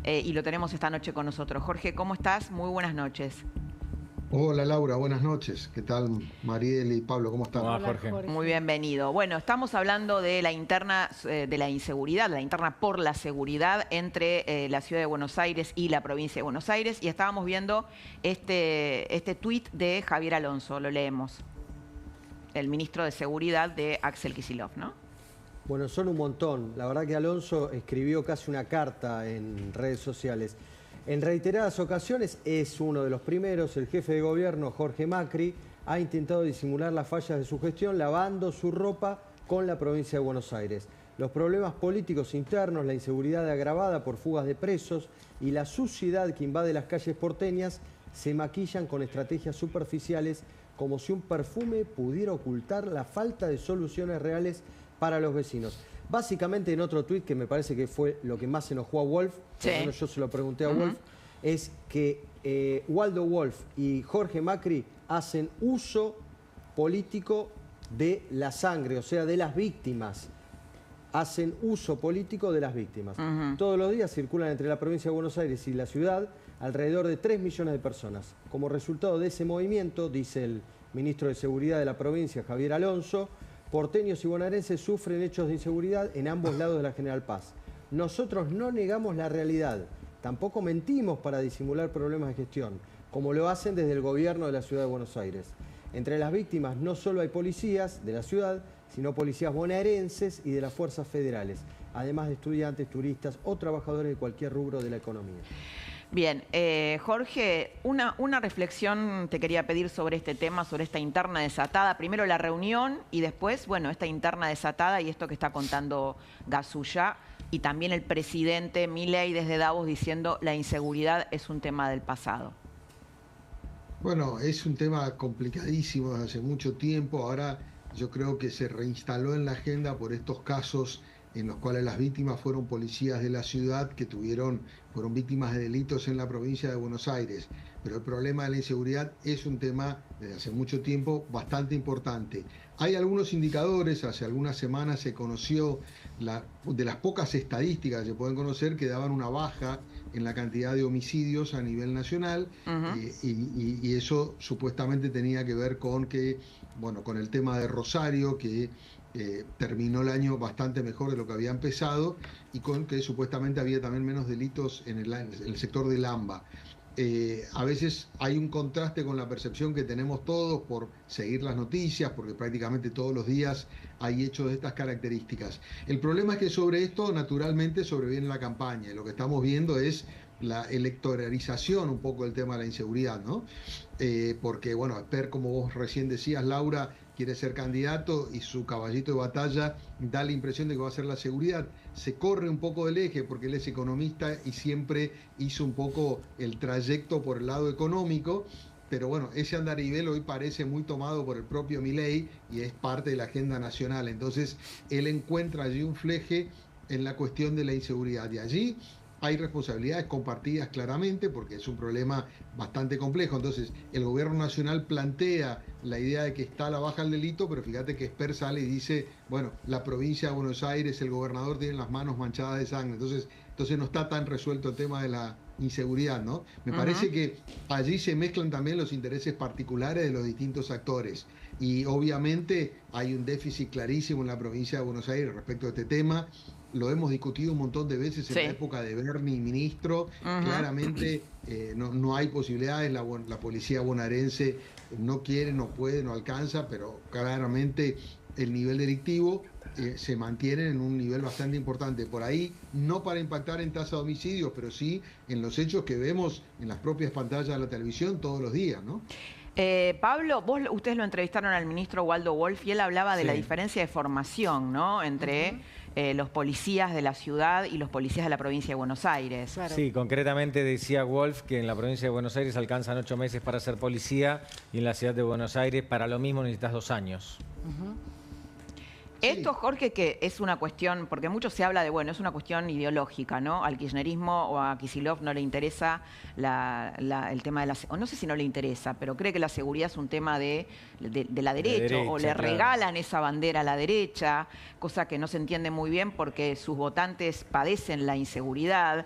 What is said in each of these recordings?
y lo tenemos esta noche con nosotros. Jorge, ¿cómo estás? Muy buenas noches. Hola Laura, buenas noches. ¿Qué tal Mariel y Pablo? ¿Cómo están? Hola, Jorge. Muy bienvenido. Bueno, estamos hablando de la interna, de la inseguridad, la interna por la seguridad entre la Ciudad de Buenos Aires y la provincia de Buenos Aires. Y estábamos viendo este tuit de Javier Alonso, lo leemos. El ministro de Seguridad de Axel Kicillof, ¿no? Bueno, son un montón. La verdad que Alonso escribió casi una carta en redes sociales. En reiteradas ocasiones, es uno de los primeros, el jefe de gobierno, Jorge Macri, ha intentado disimular las fallas de su gestión lavando su ropa con la provincia de Buenos Aires. Los problemas políticos internos, la inseguridad agravada por fugas de presos y la suciedad que invade las calles porteñas se maquillan con estrategias superficiales como si un perfume pudiera ocultar la falta de soluciones reales para los vecinos. Básicamente, en otro tuit que me parece que fue lo que más enojó a Wolf, por lo menos yo se lo pregunté a Wolf, es que Waldo Wolf y Jorge Macri hacen uso político de la sangre, o sea, de las víctimas. Hacen uso político de las víctimas. Todos los días circulan entre la provincia de Buenos Aires y la ciudad alrededor de 3 millones de personas. Como resultado de ese movimiento, dice el ministro de Seguridad de la provincia, Javier Alonso, porteños y bonaerenses sufren hechos de inseguridad en ambos lados de la General Paz. Nosotros no negamos la realidad, tampoco mentimos para disimular problemas de gestión, como lo hacen desde el gobierno de la Ciudad de Buenos Aires. Entre las víctimas no solo hay policías de la ciudad, sino policías bonaerenses y de las fuerzas federales, además de estudiantes, turistas o trabajadores de cualquier rubro de la economía. Bien, Jorge, una reflexión te quería pedir sobre este tema, sobre esta interna desatada. Primero la reunión y después, bueno, esta interna desatada y esto que está contando Gasulla y también el presidente Milei desde Davos diciendo la inseguridad es un tema del pasado. Bueno, es un tema complicadísimo desde hace mucho tiempo. Ahora yo creo que se reinstaló en la agenda por estos casos en los cuales las víctimas fueron policías de la ciudad que fueron víctimas de delitos en la provincia de Buenos Aires. Pero el problema de la inseguridad es un tema desde hace mucho tiempo bastante importante. Hay algunos indicadores, hace algunas semanas se conoció de las pocas estadísticas que se pueden conocer que daban una baja en la cantidad de homicidios a nivel nacional y eso supuestamente tenía que ver con con el tema de Rosario, que terminó el año bastante mejor de lo que había empezado y con que supuestamente había también menos delitos en el sector del AMBA. A veces hay un contraste con la percepción que tenemos todos por seguir las noticias, porque prácticamente todos los días hay hechos de estas características. El problema es que sobre esto naturalmente sobreviene la campaña y lo que estamos viendo es la electoralización un poco del tema de la inseguridad, ¿no? Porque, bueno, Esper, como vos recién decías, Laura, quiere ser candidato y su caballito de batalla da la impresión de que va a ser la seguridad. Se corre un poco del eje porque él es economista y siempre hizo un poco el trayecto por el lado económico, pero bueno, ese andarivel hoy parece muy tomado por el propio Milei y es parte de la agenda nacional. Entonces, él encuentra allí un fleje en la cuestión de la inseguridad. Y allí hay responsabilidades compartidas claramente porque es un problema bastante complejo. Entonces, el gobierno nacional plantea la idea de que está a la baja el delito, pero fíjate que Esper sale y dice, bueno, la provincia de Buenos Aires, el gobernador tiene las manos manchadas de sangre. Entonces no está tan resuelto el tema de la inseguridad, ¿no? Me parece que allí se mezclan también los intereses particulares de los distintos actores. Y obviamente hay un déficit clarísimo en la provincia de Buenos Aires respecto a este tema. Lo hemos discutido un montón de veces en la época de Berni, ministro. Claramente no hay posibilidades, la policía bonaerense no quiere, no puede, no alcanza, pero claramente el nivel delictivo se mantiene en un nivel bastante importante. Por ahí, no para impactar en tasa de homicidios, pero sí en los hechos que vemos en las propias pantallas de la televisión todos los días, ¿no? Pablo, ustedes lo entrevistaron al ministro Waldo Wolf y él hablaba de la diferencia de formación, ¿no? Entre los policías de la ciudad y los policías de la provincia de Buenos Aires. Claro. Sí, concretamente decía Wolf que en la provincia de Buenos Aires alcanzan 8 meses para ser policía y en la ciudad de Buenos Aires para lo mismo necesitas 2 años. Esto, Jorge, que es una cuestión, porque mucho se habla de, bueno, es una cuestión ideológica, ¿no? Al kirchnerismo o a Kicillof no le interesa el tema de la... O no sé si no le interesa, pero cree que la seguridad es un tema de la derecha, o le regalan esa bandera a la derecha, cosa que no se entiende muy bien porque sus votantes padecen la inseguridad.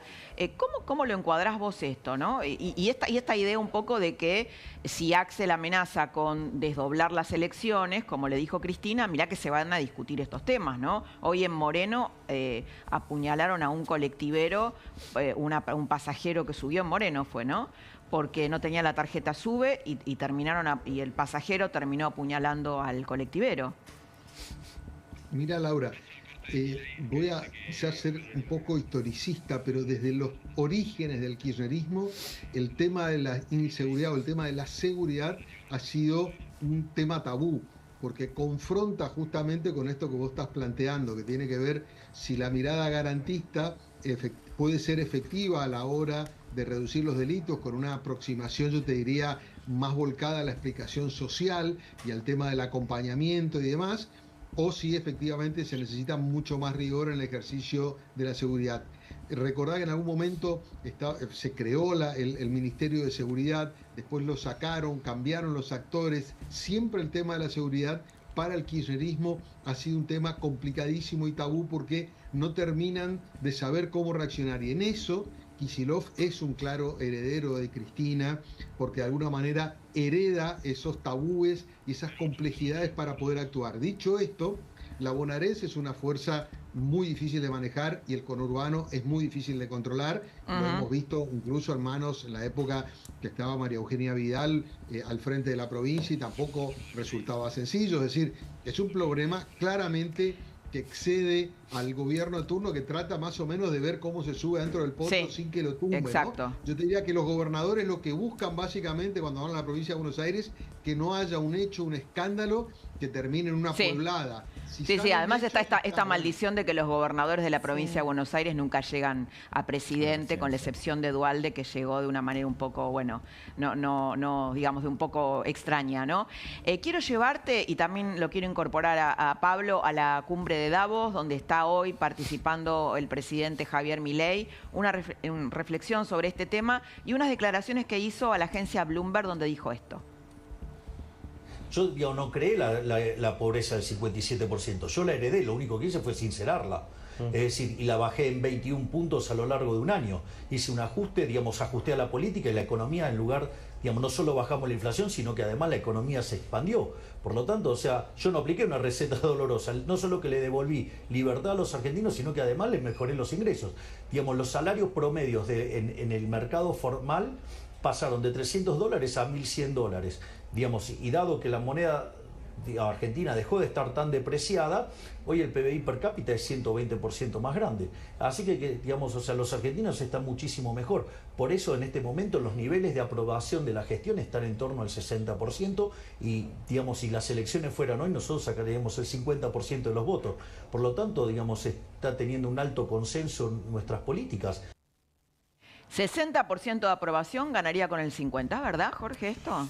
¿Cómo lo encuadrás vos esto, no? Y esta idea un poco de que si Axel amenaza con desdoblar las elecciones, como le dijo Cristina, mirá que se van a discutir estos temas, ¿no? Hoy en Moreno apuñalaron a un colectivero, un pasajero que subió en Moreno fue, ¿no? Porque no tenía la tarjeta SUBE y el pasajero terminó apuñalando al colectivero. Mira, Laura, voy a quizás ser un poco historicista, pero desde los orígenes del kirchnerismo, el tema de la inseguridad o el tema de la seguridad ha sido un tema tabú, porque confronta justamente con esto que vos estás planteando, que tiene que ver si la mirada garantista puede ser efectiva a la hora de reducir los delitos, con una aproximación, yo te diría, más volcada a la explicación social y al tema del acompañamiento y demás, o si efectivamente se necesita mucho más rigor en el ejercicio de la seguridad. Recordad que en algún momento se creó el Ministerio de Seguridad, después lo sacaron, cambiaron los actores. Siempre el tema de la seguridad para el kirchnerismo ha sido un tema complicadísimo y tabú porque no terminan de saber cómo reaccionar. Y en eso Kicillof es un claro heredero de Cristina, porque de alguna manera hereda esos tabúes y esas complejidades para poder actuar. Dicho esto, la bonaerense es una fuerza muy difícil de manejar y el conurbano es muy difícil de controlar. Lo hemos visto incluso en la época que estaba María Eugenia Vidal al frente de la provincia y tampoco resultaba sencillo. Es decir, es un problema claramente que excede al gobierno de turno, que trata más o menos de ver cómo se sube dentro del potro sin que lo tumben. Exacto. ¿No? Yo te diría que los gobernadores lo que buscan básicamente cuando van a la provincia de Buenos Aires, que no haya un hecho, un escándalo que termine en una pueblada. Sí, además está esta maldición de que los gobernadores de la provincia de Buenos Aires nunca llegan a presidente, con la excepción de Duhalde, que llegó de una manera un poco, bueno, no digamos, de un poco extraña, ¿no? Quiero llevarte, y también lo quiero incorporar a Pablo, a la cumbre de Davos, donde está hoy participando el presidente Javier Milei, una reflexión sobre este tema y unas declaraciones que hizo a la agencia Bloomberg, donde dijo esto. Yo no creé la pobreza del 57%, yo la heredé, lo único que hice fue sincerarla. Es decir, y la bajé en 21 puntos a lo largo de un año. Hice un ajuste, ajusté a la política y la economía, en lugar, no solo bajamos la inflación, sino que además la economía se expandió. Por lo tanto, yo no apliqué una receta dolorosa, no solo que le devolví libertad a los argentinos, sino que además les mejoré los ingresos. Los salarios promedios en el mercado formal pasaron de $300 a $1.100. Y dado que la moneda argentina dejó de estar tan depreciada, hoy el PBI per cápita es 120% más grande. Así que los argentinos están muchísimo mejor. Por eso en este momento los niveles de aprobación de la gestión están en torno al 60% y, si las elecciones fueran hoy, nosotros sacaríamos el 50% de los votos. Por lo tanto, está teniendo un alto consenso en nuestras políticas. 60% de aprobación ganaría con el 50%, ¿verdad, Jorge, esto?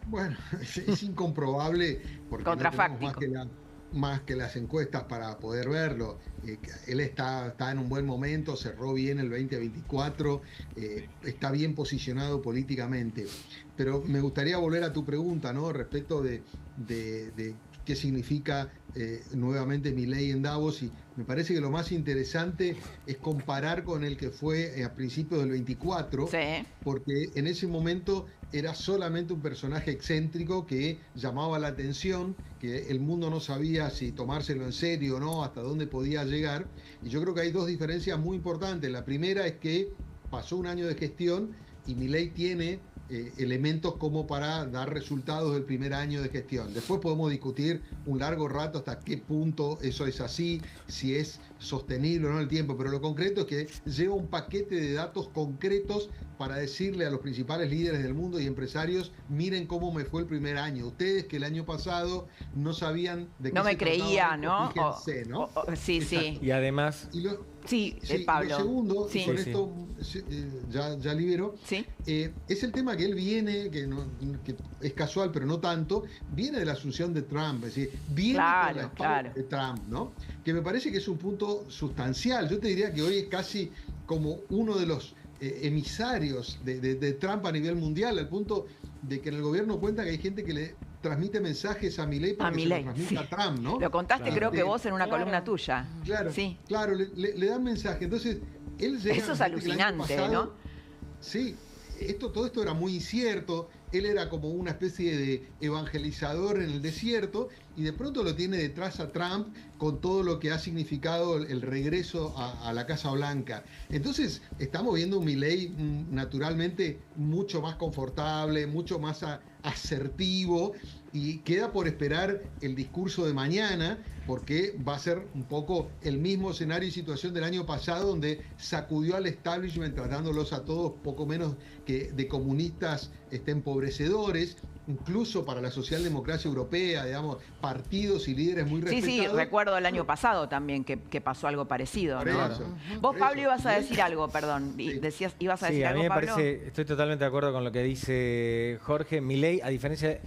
Bueno, es incomprobable porque no tenemos más que las encuestas para poder verlo. Él está en un buen momento, cerró bien el 2024, está bien posicionado políticamente. Pero me gustaría volver a tu pregunta, ¿no? Respecto de qué significa nuevamente Milei en Davos, y me parece que lo más interesante es comparar con el que fue a principios del 24, porque en ese momento era solamente un personaje excéntrico que llamaba la atención, que el mundo no sabía si tomárselo en serio o no, hasta dónde podía llegar, y yo creo que hay dos diferencias muy importantes. La primera es que pasó un año de gestión y Milei tiene elementos como para dar resultados del primer año de gestión. Después podemos discutir un largo rato hasta qué punto eso es así, si es sostenible o no en el tiempo, pero lo concreto es que lleva un paquete de datos concretos para decirle a los principales líderes del mundo y empresarios: miren cómo me fue el primer año. Ustedes que el año pasado no sabían de qué no me creía, ¿no? Fíjense, ¿no? Sí. Y además... Sí, Sí, Pablo. lo segundo, Sí. y con Sí, sí. esto ya libero, Sí. es el tema que él viene, que es casual, pero no tanto, viene de la asunción de Trump, es decir, viene Claro, con la espalda claro. de Trump, ¿no? Que me parece que es un punto sustancial. Yo te diría que hoy es casi como uno de los emisarios de Trump a nivel mundial, al punto de que en el gobierno cuenta que hay gente que le transmite mensajes a Milei para A que se Milei, lo transmita sí. a Trump, ¿no? Lo contaste Claro. creo que Este, vos en una Claro. columna tuya. Claro, Sí. claro, le dan mensaje. Entonces, él llega. Eso es fíjate que el año alucinante, pasado- ¿no? Sí, todo esto era muy incierto. Él era como una especie de evangelizador en el desierto y de pronto lo tiene detrás a Trump con todo lo que ha significado el regreso a la Casa Blanca. Entonces, estamos viendo un Milei naturalmente mucho más confortable, mucho más asertivo, y queda por esperar el discurso de mañana, porque va a ser un poco el mismo escenario y situación del año pasado, donde sacudió al establishment tratándolos a todos poco menos que de comunistas empobrecedores, incluso para la socialdemocracia europea, digamos, partidos y líderes muy Sí, respetados. sí, recuerdo el año pasado también que pasó algo parecido, Por ¿no? eso, Vos, por Pablo, eso. ibas a Y él- decir algo, perdón. Sí. Decías, ibas a Sí, decir a algo, mí me Pablo. parece, estoy totalmente de acuerdo con lo que dice Jorge. Milei, a diferencia,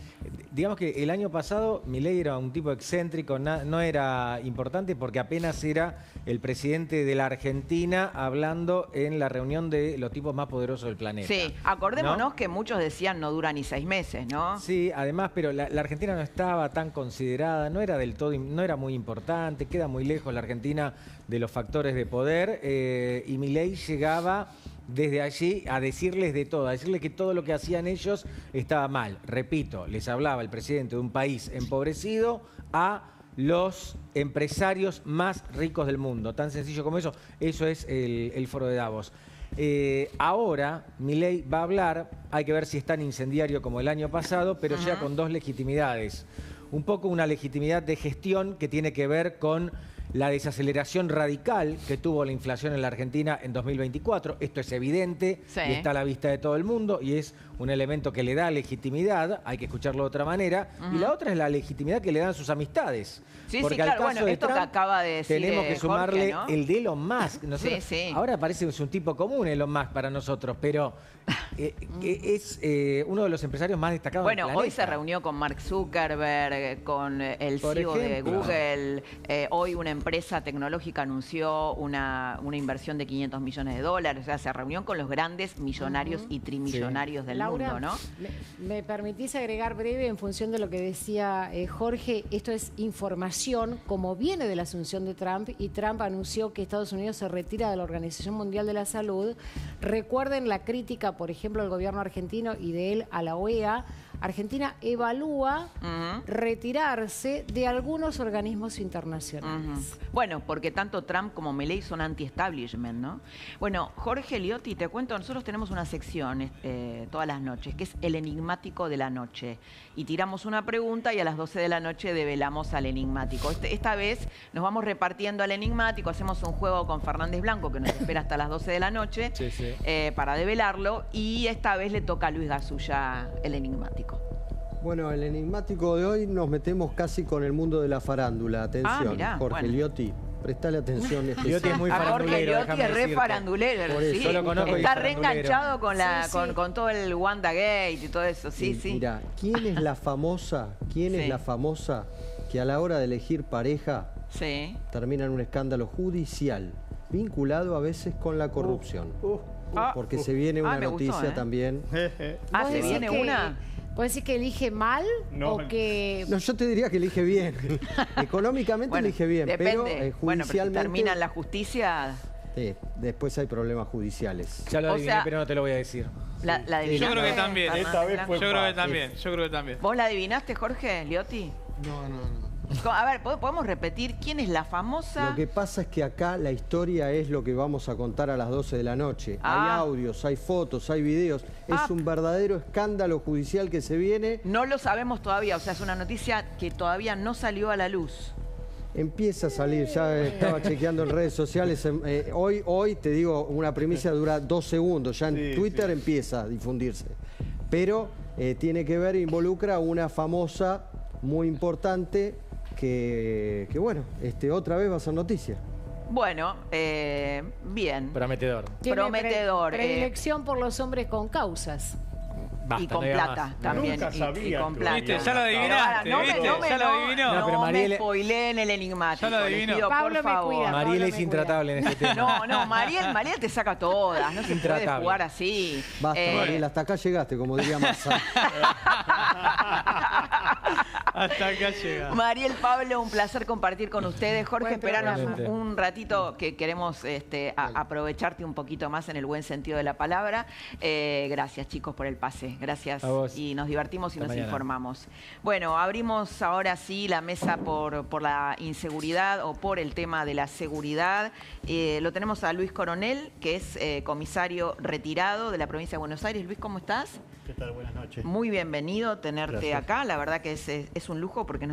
digamos que el año pasado Milei era un tipo excéntrico, no era importante porque apenas era el presidente de la Argentina hablando en la reunión de los tipos más poderosos del planeta. Sí, acordémonos ¿no? que muchos decían no dura ni 6 meses, ¿no? Sí, además, pero la Argentina no estaba tan considerada, no era del todo, no era muy importante, queda muy lejos la Argentina de los factores de poder, y Milei llegaba desde allí a decirles de todo, a decirles que todo lo que hacían ellos estaba mal. Repito, les hablaba el presidente de un país empobrecido a los empresarios más ricos del mundo. Tan sencillo como eso. Eso es el foro de Davos. Ahora Milei va a hablar, hay que ver si es tan incendiario como el año pasado, pero ya con dos legitimidades. Un poco una legitimidad de gestión que tiene que ver con la desaceleración radical que tuvo la inflación en la Argentina en 2024. Esto es evidente Sí. y está a la vista de todo el mundo y es un elemento que le da legitimidad, hay que escucharlo de otra manera. Y la otra es la legitimidad que le dan sus amistades. Sí, sí, Porque al claro. caso Bueno, de esto que Trump, acaba de decir tenemos que Jorge, sumarle ¿no? el de Elon Musk. Nosotros, Sí. Ahora parece que es un tipo común Elon Musk para nosotros, pero es uno de los empresarios más destacados Bueno, del hoy planeta. se reunió con Mark Zuckerberg, con el Por CEO de ejemplo. Google. Hoy una empresa tecnológica anunció una inversión de $500 millones. O sea, se reunió con los grandes millonarios y trimillonarios del Laura, mundo, ¿no? me permitís agregar breve en función de lo que decía Jorge. Esto es información, como viene de la asunción de Trump, y Trump anunció que Estados Unidos se retira de la Organización Mundial de la Salud. Recuerden la crítica, por ejemplo, al gobierno argentino y de él a la OEA. Argentina evalúa retirarse de algunos organismos internacionales. Bueno, porque tanto Trump como Milei son anti-establishment, ¿no? Bueno, Jorge Liotti, te cuento, nosotros tenemos una sección todas las noches, que es el enigmático de la noche. Y tiramos una pregunta y a las 12 de la noche develamos al enigmático. Esta vez nos vamos repartiendo al enigmático, hacemos un juego con Fernández Blanco, que nos espera hasta las 12 de la noche, Sí. para develarlo. Y esta vez le toca a Luis Gasulla el enigmático. Bueno, el enigmático de hoy nos metemos casi con el mundo de la farándula. Atención, mirá, Jorge bueno. Liotti, prestale atención. Liotti es muy A Jorge farandulero, Liotti déjame es re decirte. farandulero, Por eso. sí. Yo lo conozco y Está es re farandulero. enganchado Sí. con todo el WandaGate y todo eso, sí. Mira, ¿quién es la famosa? ¿Quién Sí. es la famosa que a la hora de elegir pareja Sí. termina en un escándalo judicial vinculado a veces con la corrupción? Ah, Porque se viene una me gustó, noticia también. Ah, ¿Vos ¿se decís viene que- una? ¿Vos decís que elige mal o que...? No, yo te diría que elige bien. Económicamente Bueno, elige bien, depende. pero Bueno, pero si judicialmente termina en la justicia, después hay problemas judiciales. Ya lo O adiviné, sea- pero no te lo voy a decir. la Yo adivinaste. creo que también. Fernández Esta vez Blanco. Yo creo que también. ¿Vos la adivinaste, Jorge Liotti? No. A ver, ¿podemos repetir quién es la famosa? Lo que pasa es que acá la historia es lo que vamos a contar a las 12 de la noche. Ah. Hay audios, hay fotos, hay videos. Ah. Es un verdadero escándalo judicial que se viene. No lo sabemos todavía, o sea, es una noticia que todavía no salió a la luz. Empieza a salir, ya estaba chequeando en redes sociales. Hoy te digo, una primicia dura 2 segundos. Ya en Twitter empieza a difundirse. Pero tiene que ver, involucra a una famosa muy importante que bueno, otra vez va a ser noticia. Bueno, bien. Prometedor. Tiene Prometedor. Predilección por los hombres con causas. Basta, Y con no diga plata más. también. Nunca y sabía con tú. plata. Viste, ya lo adivinaste, ¿viste? Ya lo adivinó. No, pero No Mariel- me spoileen el enigmático. Ya lo les adivinó. pido, Pablo por me favor. cuida. Mariel Pablo es me intratable en este tema. No, Mariel te saca todas. No se puede Intratable. jugar así. Basta, Mariel, hasta acá llegaste, como diría Massa. Hasta acá llega. Mariel, Pablo, un placer compartir con ustedes. Jorge, Buen esperanos programa. un ratito que queremos aprovecharte un poquito más en el buen sentido de la palabra. Gracias, chicos, por el pase. Gracias. A vos. Y nos divertimos y Hasta nos mañana. informamos. Bueno, abrimos ahora sí la mesa por la inseguridad o por el tema de la seguridad. Lo tenemos a Luis Coronel, que es comisario retirado de la provincia de Buenos Aires. Luis, ¿cómo estás? ¿Qué tal? Buenas noches. Muy bienvenido tenerte Gracias. acá. La verdad que es un lujo porque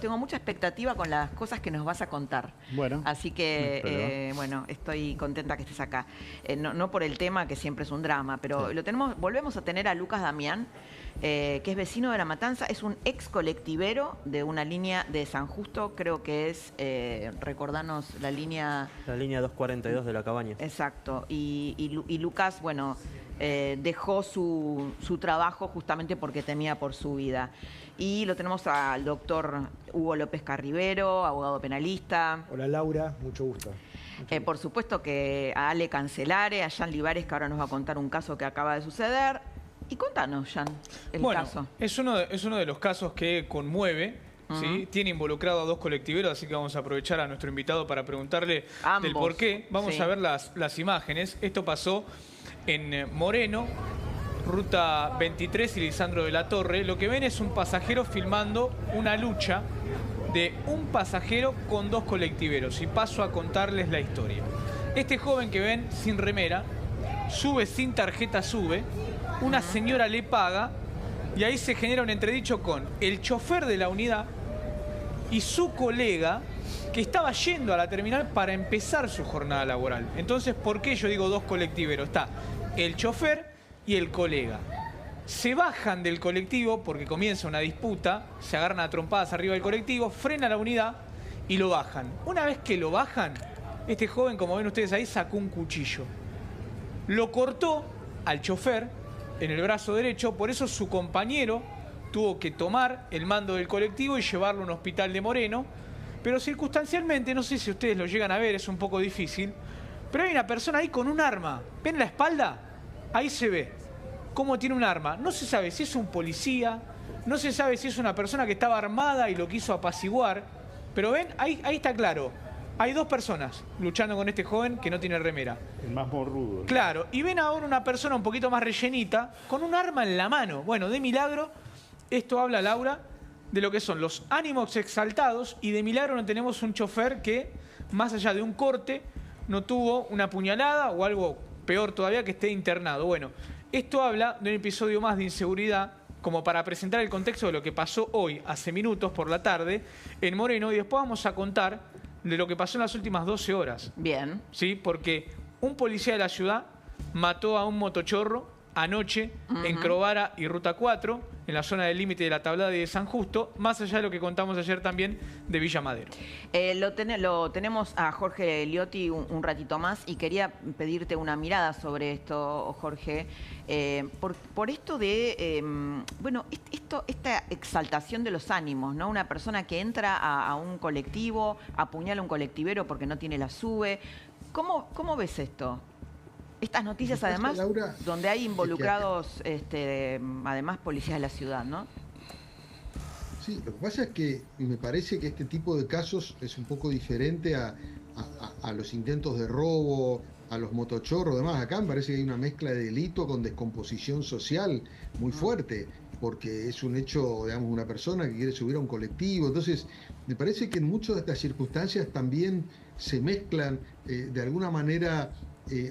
tengo mucha expectativa con las cosas que nos vas a contar. Bueno, Así no hay que, problema. bueno, estoy contenta que estés acá. No por el tema, que siempre es un drama, pero Sí. volvemos a tener a Lucas Damián, que es vecino de La Matanza, es un ex colectivero de una línea de San Justo, creo que es, recordanos la línea... La línea 242 de la cabaña. Exacto. Y Lucas, bueno, dejó su trabajo justamente porque temía por su vida. Y lo tenemos al doctor Hugo López Carribero, abogado penalista. Hola Laura, mucho gusto. Por supuesto que a Ale Cancelare, a Jan Livares, que ahora nos va a contar un caso que acaba de suceder. Y contanos, Jan, el Bueno, caso. es uno de los casos que conmueve, ¿sí? Tiene involucrado a 2 colectiveros, así que vamos a aprovechar a nuestro invitado para preguntarle Ambos, del por qué. Vamos sí. a ver las imágenes. Esto pasó en Moreno, ruta 23 y Lisandro de la Torre. Lo que ven es un pasajero filmando una lucha de un pasajero con 2 colectiveros. Y paso a contarles la historia. Este joven que ven sin remera, sube sin tarjeta, una señora le paga y ahí se genera un entredicho con el chofer de la unidad y su colega que estaba yendo a la terminal para empezar su jornada laboral. Entonces, ¿por qué yo digo 2 colectiveros? Está el chofer y el colega. Se bajan del colectivo porque comienza una disputa, se agarran a trompadas arriba del colectivo, frena la unidad y lo bajan. Una vez que lo bajan, este joven, como ven ustedes ahí, sacó un cuchillo. Lo cortó al chofer en el brazo derecho, por eso su compañero tuvo que tomar el mando del colectivo y llevarlo a un hospital de Moreno, pero circunstancialmente, no sé si ustedes lo llegan a ver, es un poco difícil, pero hay una persona ahí con un arma. ¿Ven la espalda? Ahí se ve cómo tiene un arma. No se sabe si es un policía, no se sabe si es una persona que estaba armada y lo quiso apaciguar, pero ven, ahí está claro. Hay 2 personas luchando con este joven que no tiene remera. El más morrudo. Claro, y ven ahora una persona un poquito más rellenita, con un arma en la mano. Bueno, de milagro, esto habla, Laura, de lo que son los ánimos exaltados, y de milagro no tenemos un chofer que, más allá de un corte, no tuvo una puñalada o algo peor todavía, que esté internado. Bueno, esto habla de un episodio más de inseguridad, como para presentar el contexto de lo que pasó hoy, hace minutos por la tarde, en Moreno, y después vamos a contar de lo que pasó en las últimas 12 horas. Bien. ¿Sí? Porque un policía de la ciudad mató a un motochorro anoche en Crovara y Ruta 4, en la zona del límite de la Tablada y de San Justo, más allá de lo que contamos ayer también de Villa Madero. Lo tenemos a Jorge Liotti un ratito más y quería pedirte una mirada sobre esto, Jorge, por esto de, bueno, esta exaltación de los ánimos, ¿no? Una persona que entra a un colectivo, apuñala a un colectivero porque no tiene la SUBE. ¿Cómo ves esto? Estas noticias, además, Laura, donde hay involucrados, además, policías de la ciudad, ¿no? Sí, lo que pasa es que me parece que este tipo de casos es un poco diferente a los intentos de robo, a los motochorros, demás. Acá me parece que hay una mezcla de delito con descomposición social muy fuerte, porque es un hecho, digamos, una persona que quiere subir a un colectivo. Entonces, me parece que en muchas de estas circunstancias también se mezclan de alguna manera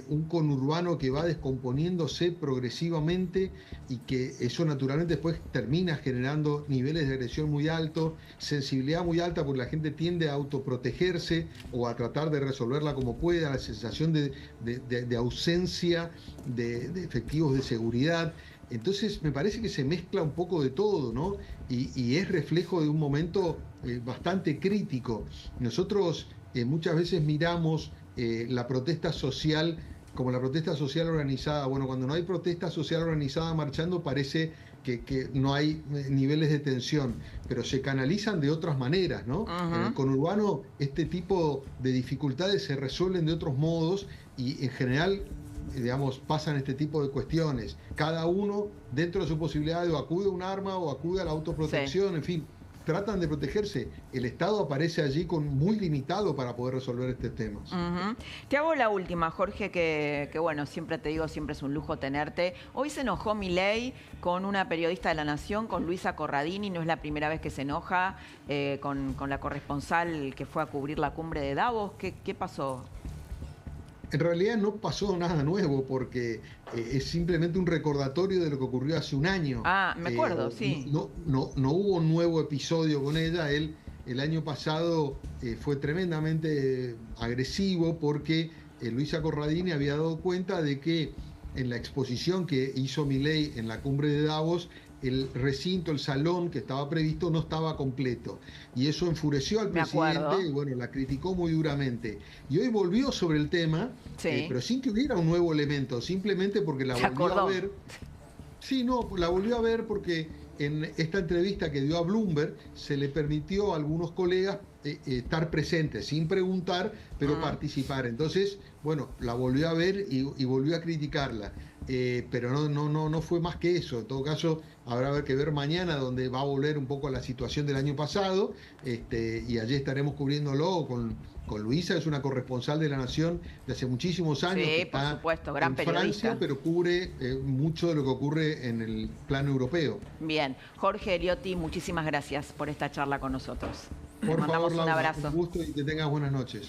un conurbano que va descomponiéndose progresivamente y que eso naturalmente después termina generando niveles de agresión muy altos, sensibilidad muy alta, porque la gente tiende a autoprotegerse o a tratar de resolverla como pueda, la sensación de ausencia de efectivos de seguridad. Entonces me parece que se mezcla un poco de todo, ¿no? Y es reflejo de un momento bastante crítico. Nosotros muchas veces miramos la protesta social como la protesta social organizada. Bueno, cuando no hay protesta social organizada marchando parece que no hay niveles de tensión, pero se canalizan de otras maneras, ¿no? En el conurbano este tipo de dificultades se resuelven de otros modos y en general, digamos, pasan este tipo de cuestiones. Cada uno, dentro de su posibilidad, o acude a un arma o acude a la autoprotección, en fin, tratan de protegerse. El Estado aparece allí muy limitado para poder resolver estos temas. Te hago la última, Jorge, que bueno, siempre te digo, siempre es un lujo tenerte. Hoy se enojó Milei con una periodista de La Nación, con Luisa Corradini. No es la primera vez que se enoja con la corresponsal que fue a cubrir la cumbre de Davos. ¿Qué pasó? En realidad no pasó nada nuevo porque es simplemente un recordatorio de lo que ocurrió hace un año. Ah, me acuerdo, sí. No hubo un nuevo episodio con ella. Él el año pasado fue tremendamente agresivo porque Luisa Corradini había dado cuenta de que en la exposición que hizo Milei en la cumbre de Davos, el recinto, el salón que estaba previsto no estaba completo. Y eso enfureció al presidente y bueno, la criticó muy duramente. Y hoy volvió sobre el tema, pero sin que hubiera un nuevo elemento, simplemente porque la volvió a ver. Sí, no, la volvió a ver porque en esta entrevista que dio a Bloomberg se le permitió a algunos colegas estar presentes, sin preguntar, pero participar. Entonces, bueno, la volvió a ver y volvió a criticarla. Pero no fue más que eso. En todo caso, habrá que ver mañana, donde va a volver un poco a la situación del año pasado, y allí estaremos cubriéndolo con Luisa. Es una corresponsal de La Nación de hace muchísimos años. Sí, que por está supuesto, gran en periodista. Francia, pero cubre mucho de lo que ocurre en el plano europeo. Bien, Jorge Eliotti, muchísimas gracias por esta charla con nosotros. Por favor, mandamos un Laura, abrazo. un gusto y que tengas buenas noches.